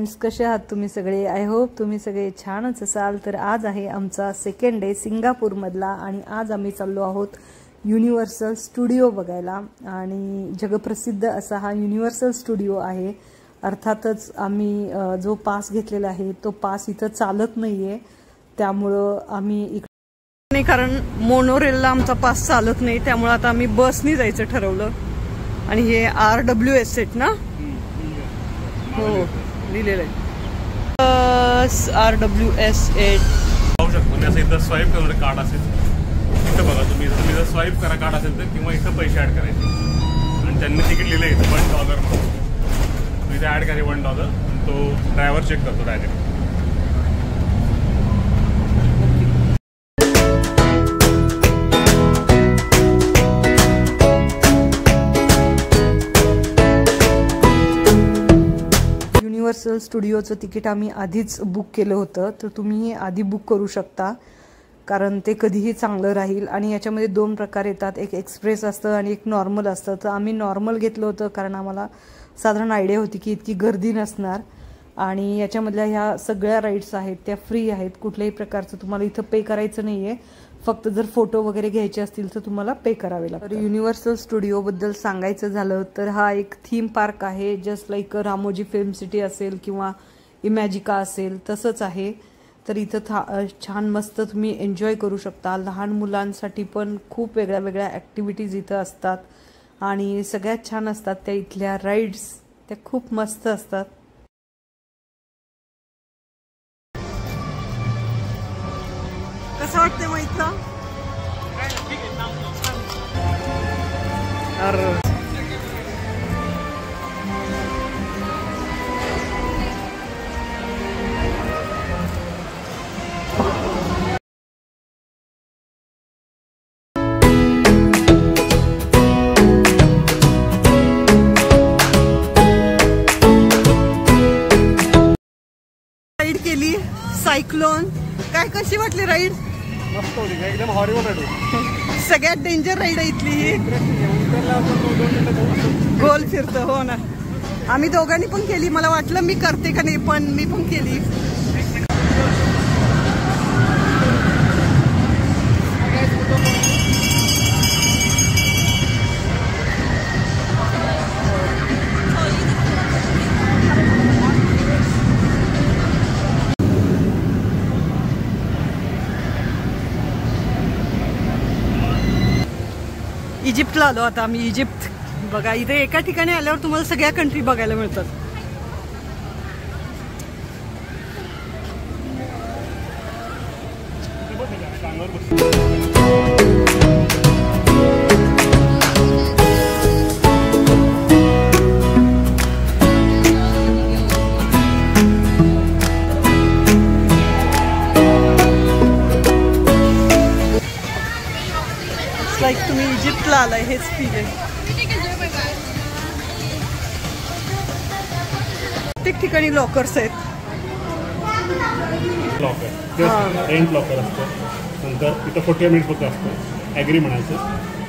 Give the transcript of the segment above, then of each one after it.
Friends, कसे आहात तुम्ही सगळे? आय होप तुम्ही सगळे छानच असाल. तर आज आहे आमचा सेकंड डे सिंगापूरमधला आणि आज आम्ही चाललो आहोत युनिव्हर्सल स्टुडिओ बघायला. आणि जगप्रसिद्ध असा हा युनिव्हर्सल स्टुडिओ आहे. अर्थातच आम्ही जो पास घेतलेला आहे तो पास इथं चालत नाहीये, त्यामुळं आम्ही इकडे, कारण मोनोरेलला आमचा पास चालत नाही, त्यामुळे आता आम्ही बसनी जायचं ठरवलं. आणि हे RWS सेट ना, हो लिहिलेलं आहे RWS 8. पाहू शकतो मी असं इथं स्वाईप करून कार्ड असेल, इथं बघा तुम्ही जर स्वाईप करा कार्ड असेल तर, किंवा इथं पैसे ऍड करायचे आणि त्यांनी तिकीट लिहिलं इथं $1 म्हणून, इथे ऍड करा $1 आणि तो ड्रायव्हर चेक करतो डायरेक्ट. युनिव्हर्सल स्टुडिओचं तिकीट आम्ही आधीच बुक केलं होतं, तर तुम्ही आधी बुक करू शकता, कारण ते कधीही चांगलं राहील. आणि याच्यामध्ये 2 प्रकार येतात, एक एक्सप्रेस असतं आणि एक नॉर्मल असतं. तर आम्ही नॉर्मल घेतलं होतं कारण आम्हाला साधारण आयडिया होती की इतकी गर्दी नसणार. आणि याच्यामधल्या ह्या सगळ्या राईड्स आहेत त्या फ्री आहेत, कुठल्याही प्रकारचं तुम्हाला इथं पे करायचं नाही आहे. फक्त जर फोटो वगैरे घ्यायचे असतील तर तुम्हाला पे करावे लागतं. तर युनिव्हर्सल स्टुडिओबद्दल सांगायचं झालं तर हा एक थीम पार्क आहे, just like Ramoji film city असेल किंवा इमॅजिका असेल तसंच आहे. तर इथं छान मस्त तुम्ही एन्जॉय करू शकता. लहान मुलांसाठी पण खूप वेगळ्या वेगळ्या ॲक्टिव्हिटीज इथं असतात आणि सगळ्यात छान असतात त्या इथल्या राईड्स, त्या खूप मस्त असतात. कसं वाटतंय मग इथं? राईड केली सायक्लोन. काय कशी वाटली राईड? मस्त होती, एकदम हॉरिबल राईड. सगळ्यात डेंजर राईड आहे इथली ही. गोल फिरतो, हो ना. आम्ही दोघांनी पण केली, मला वाटलं मी करते का नाही, पण मी पण केली. इजिप्तला आलो आता आम्ही. इजिप्त बघा, इथे एका ठिकाणी आल्यावर तुम्हाला सगळ्या कंट्री बघायला मिळतात. लाईक तुम्ही इजिप्तला आलाय हेच फील आहे. प्रत्येक ठिकाणी लॉकर्स आहेत. लॉकर रेंट लॉकर असतं, नंतर तिथं 40 मिनिट फक्त असतं. ॲग्री म्हणायचं,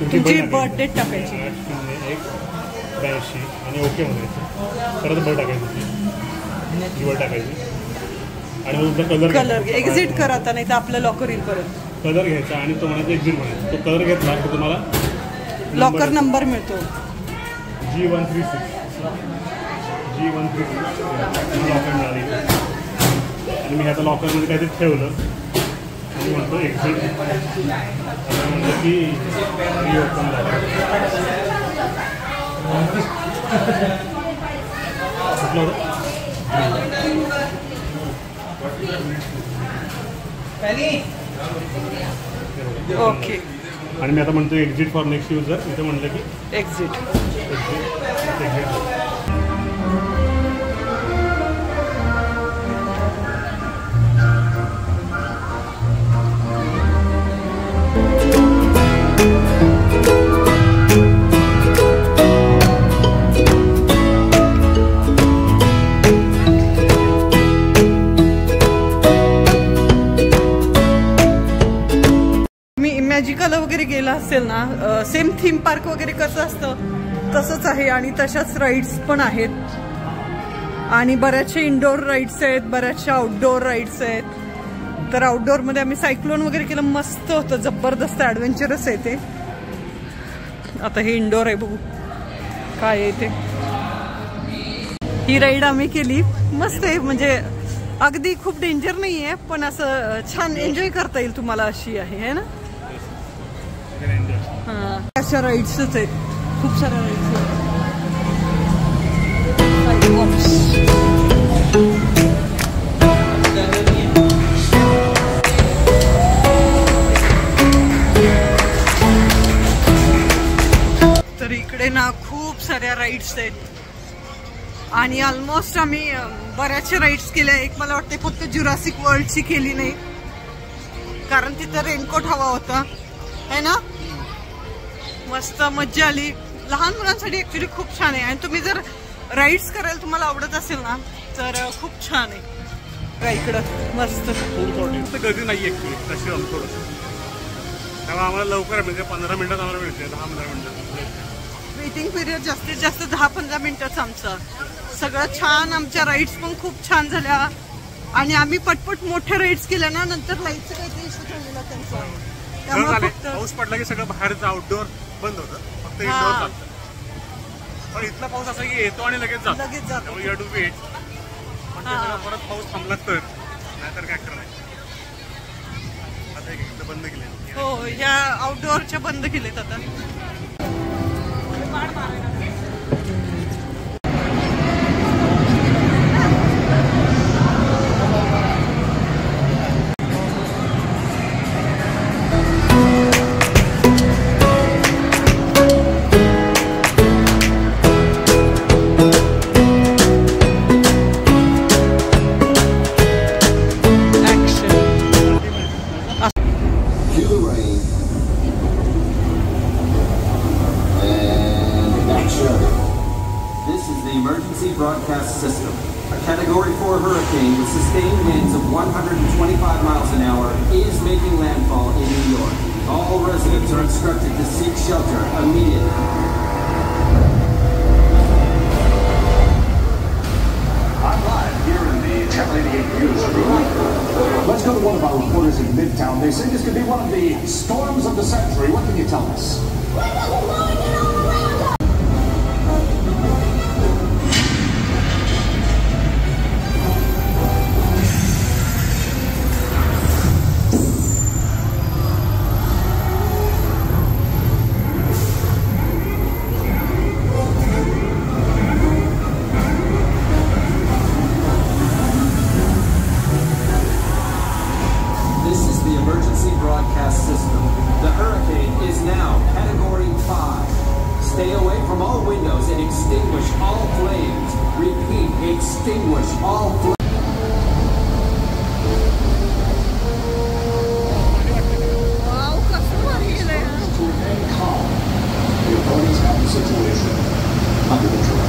तुमची बर्थ डेट टाकायची 80182 आणि ओके म्हणायचं. परत बर्थ टाकायची, जीवर टाकायची आणि मग तुमचा कलर एक्झिट करा आता, नाही तर आपलं लॉकर येईल. परत कलर घ्यायचा आणि तो म्हणायचा एक्झिट म्हणायचा. तो कलर घेतला तर तुम्हाला लॉकर नंबर मिळतो G136 लॉकर मिळाली. आणि मी आता लॉकरमध्ये काहीतरी ठेवलं आणि म्हणतो एक्झिट. आता म्हणतो की रिओपन झालं. ओके. आणि मी आता म्हणतो एक्झिट फॉर नेक्स्ट युजर. इथे म्हटलं की एक्झिट. मॅजिकला वगैरे गेला असेल ना, सेम थीम पार्क वगैरे कसं असतं तसंच आहे आणि तशाच राईड्स पण आहेत. आणि बऱ्याचशा इंडोर राईड्स आहेत, बऱ्याचशा आउटडोर राईड्स आहेत. तर आउटडोअरमध्ये आम्ही सायक्लोन वगैरे केलं, मस्त होतं, जबरदस्त ॲडव्हेंचरस आहे ते. आता हे इंडोर आहे, बघू काय आहे ते. ही राईड आम्ही केली, मस्त आहे, म्हणजे अगदी खूप डेंजर नाही आहे, पण असं छान एन्जॉय करता येईल तुम्हाला अशी आहे ना. हां, अशा राईड्सच आहेत, खूप साऱ्या राईड्स आहेत. तर इकडे ना खूप साऱ्या राईड्स आहेत आणि ऑलमोस्ट आम्ही बऱ्याचशा राईड्स केल्या. एक मला वाटते फक्त जुरासिक वर्ल्डची केली नाही, कारण तिथं रेनकोट हवा होता है ना. मस्त मज्जा आली. लहान मुलांसाठी ऍक्च्युली खूप छान आहे. आणि तुम्ही जर राईड्स करायला तुम्हाला आवडत असेल ना तर खूप छान आहे इकडं. मस्त थोडी गर्दी नाही ऍक्च्युली तशी थोडंसं, तेव्हा आम्हाला लवकर म्हणजे 15 मिनिटात आम्हाला मिळते, 10-15 मिनिटात. वेटिंग पिरियड जास्तीत जास्त 10-15 मिनिटाच आमचा. सगळं छान, आमच्या राईड्स पण खूप छान झाल्या आणि आम्ही पटपट मोठ्या राईड्स केल्या ना. नंतर लाईटचं काहीतरी इश्यू झालेला त्यांचा, त्यामुळे पाऊस पडला की सगळं बाहेरचं आउटडोअर बंद होतं, फक्त इंडोर चालतं. पण इथला पाऊस असा की येतो आणि लगेच जातो, त्यामुळे यू टू वेट. पण परत पाऊस थांबला तर, नाहीतर काय करणार. आता एक बंद केले. हो, ह्या आउटडोअरच्या बंद केलेत आता. Broadcast system. A Category 4 hurricane with sustained winds of 125 miles an hour is making landfall in New York. All residents are instructed to seek shelter immediately. I'm live here in the 1088 newsroom. Let's go to one of our reporters in Midtown. They say this could be one of the storms of the century. What can you tell us? Stay away from all windows and extinguish all flames. Repeat, extinguish all flames. The authorities have the situation under control.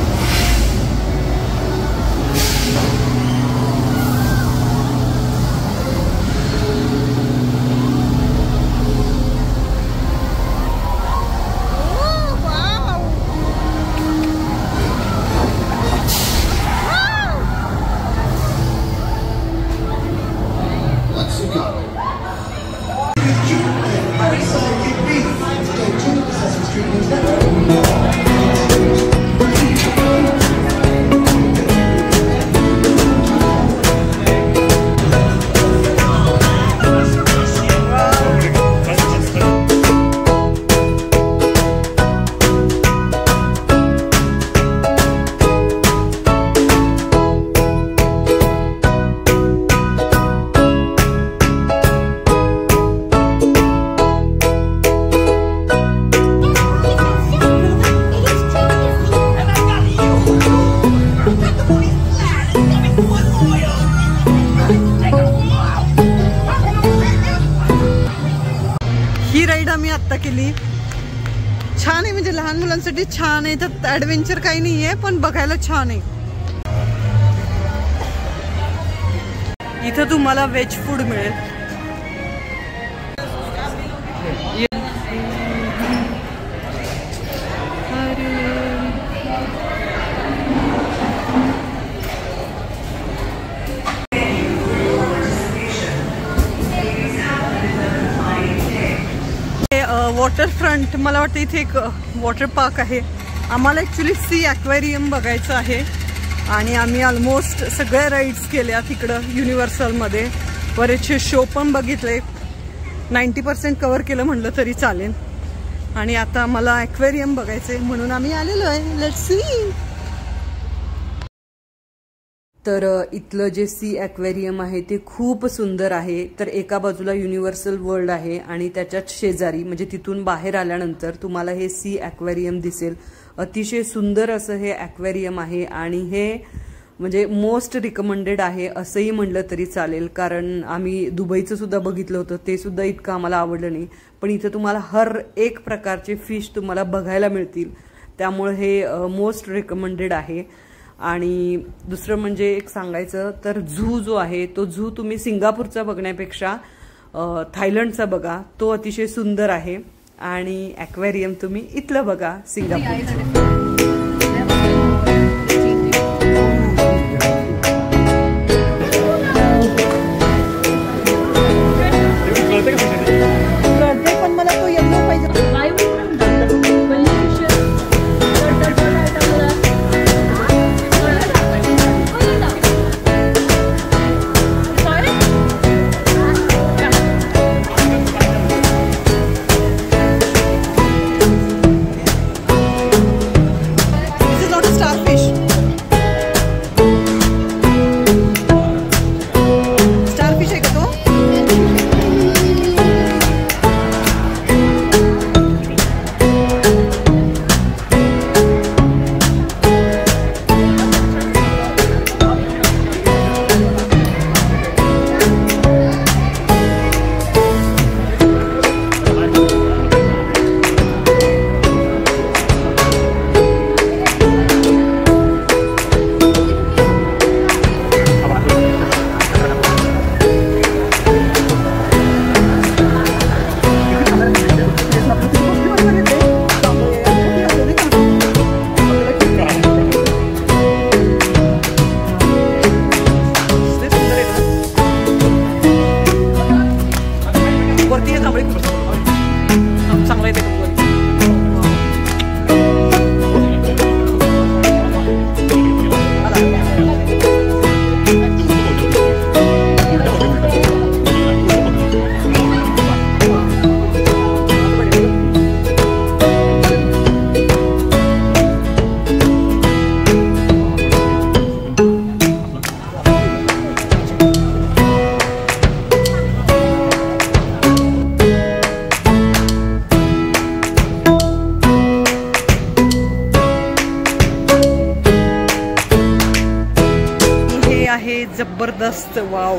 केली छान आहे, म्हणजे लहान मुलांसाठी छान आहे. त्यात adventure काही नाही आहे, पण बघायला छान आहे. इथं तुम्हाला व्हेज फूड मिळेल. वॉटरफ्रंट, मला वाटतं इथे एक वॉटर पार्क आहे. आम्हाला ॲक्च्युली सी ॲक्वेरियम बघायचं आहे आणि आम्ही ऑलमोस्ट सगळ्या राईड्स केल्या तिकडं युनिव्हर्सलमध्ये. बरेचसे शो पण बघितले, 90% कव्हर केलं म्हणलं तरी चालेल. आणि आता मला ॲक्वेरियम बघायचं आहे म्हणून आम्ही आलेलो आहे. Let's see. तर इथलं जे सी ॲक्वेरियम आहे ते खूप सुंदर आहे. तर एका बाजूला युनिव्हर्सल वर्ल्ड आहे आणि त्याच्याच शेजारी म्हणजे तिथून बाहेर आल्यानंतर तुम्हाला हे सी ॲक्वेरियम दिसेल. अतिशय सुंदर असं हे ॲक्वेरियम आहे आणि हे म्हणजे मोस्ट रिकमेंडेड आहे असंही म्हणलं तरी चालेल. कारण आम्ही दुबईचं सुद्धा बघितलं होतं, ते सुद्धा इतकं आम्हाला आवडलं नाही. पण इथं तुम्हाला हर एक प्रकारचे फिश तुम्हाला बघायला मिळतील, त्यामुळे हे मोस्ट रिकमेंडेड आहे. आणि दुसरं म्हणजे एक सांगायचं तर झू जो आहे तो झू तुम्ही सिंगापूरचा बघण्यापेक्षा थायलंडचा बघा, तो अतिशय सुंदर आहे. आणि ॲक्वेरियम तुम्ही इथलं बघा सिंगापूरचं. जबरदस्त. Wow,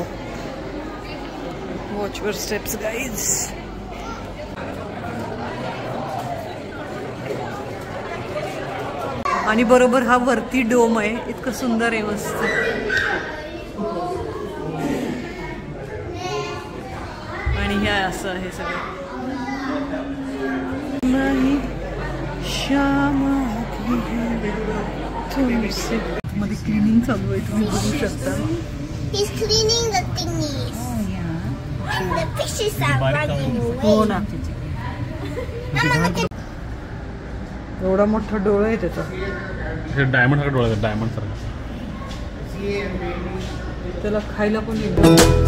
watch your steps guys. आणि बरोबर हा वरती डोम आहे, इतकं सुंदर आहे, मस्त. आणि हे असं आहे सगळं. मध्ये क्लिनिंग चालू आहे, तुम्ही बघू शकता. He's cleaning the thingies. Oh yeah. And the fishes are running away. हो ना. Mama, look at. एवढा मोठा डोळा आहे त्याचा. हे डायमंड सारखं डोळा आहे, डायमंड सारखं. त्याला खायला पण येईल.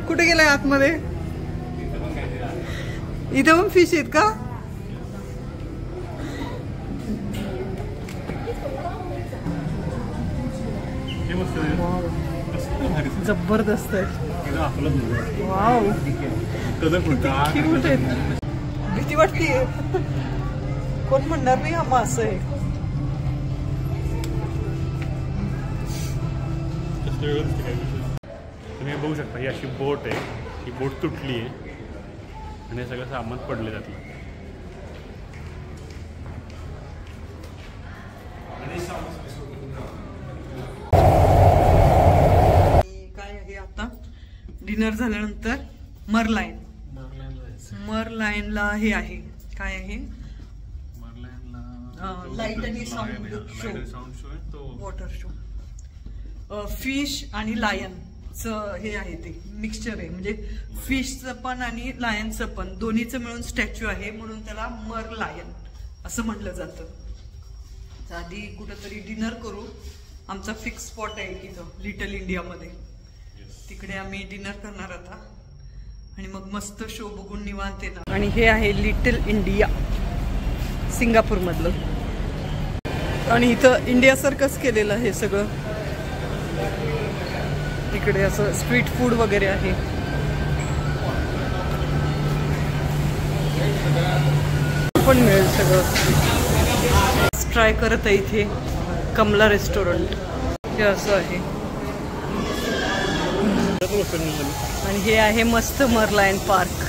कुठे गेलाय आतमध्ये? इथे पण फिश आहेत का? जबरदस्त आहे. वाव, क्यूट आहेत. भीती वाटते. कोण म्हणणार नाही हा मासा आहे. तुम्ही बघू शकता ही अशी बोट आहे. ही बोट तुटली आहे आणि हे सगळं सामान पडले त्यातलं. काय आहे आता डिनर झाल्यानंतर मरलाईनला हे आहे काय आहे लाईट आणि sound show water show fish आणि लायनचं हे आहे ते मिक्सचर आहे म्हणजे फिशचं पण आणि लायनचं पण दोन्हीचं मिळून स्टॅच्यू आहे म्हणून त्याला मरलायन असं म्हटलं जातं. आधी कुठंतरी डिनर करू. आमचा फिक्स स्पॉट आहे तिथं लिटल इंडियामध्ये. तिकडे आम्ही डिनर करणार आता आणि मग मस्त शो बघून निवांत येणार. आणि हे आहे लिटल इंडिया सिंगापूर मधलं. आणि इथं इंडिया सर्कस केलेलं आहे सगळं. तिकडे असं स्ट्रीट फूड वगैरे आहे. पण मिळेल सगळं. ट्राय करत आहे इथे कमला रेस्टॉरंट. हे असं आहे आणि हे आहे मस्त मरलायन पार्क.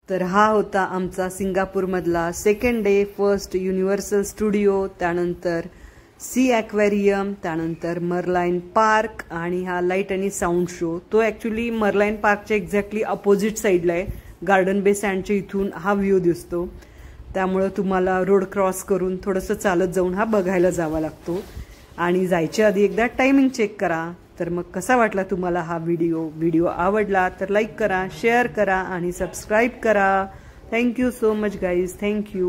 तर हा होता आमचा सिंगापूरमधला second day. First Universal Studio, त्यानंतर सी ॲक्वेरियम, त्यानंतर मरलाईन पार्क आणि हा लाईट आणि साऊंड शो. तो ॲक्च्युली मरलाईन पार्कच्या एक्झॅक्टली अपोजिट साईडला आहे. गार्डन बे सँडच्या इथून हा व्ह्यू दिसतो. त्यामुळं तुम्हाला रोड क्रॉस करून थोडंसं चालत जाऊन हा बघायला जावा लागतो. आणि जायच्या आधी एकदा टायमिंग चेक करा. तर मग कसा वाटला तुम्हाला हा व्हिडिओ आवडला तर लाईक करा, शेअर करा आणि सबस्क्राईब करा. Thank you so much guys. Thank you.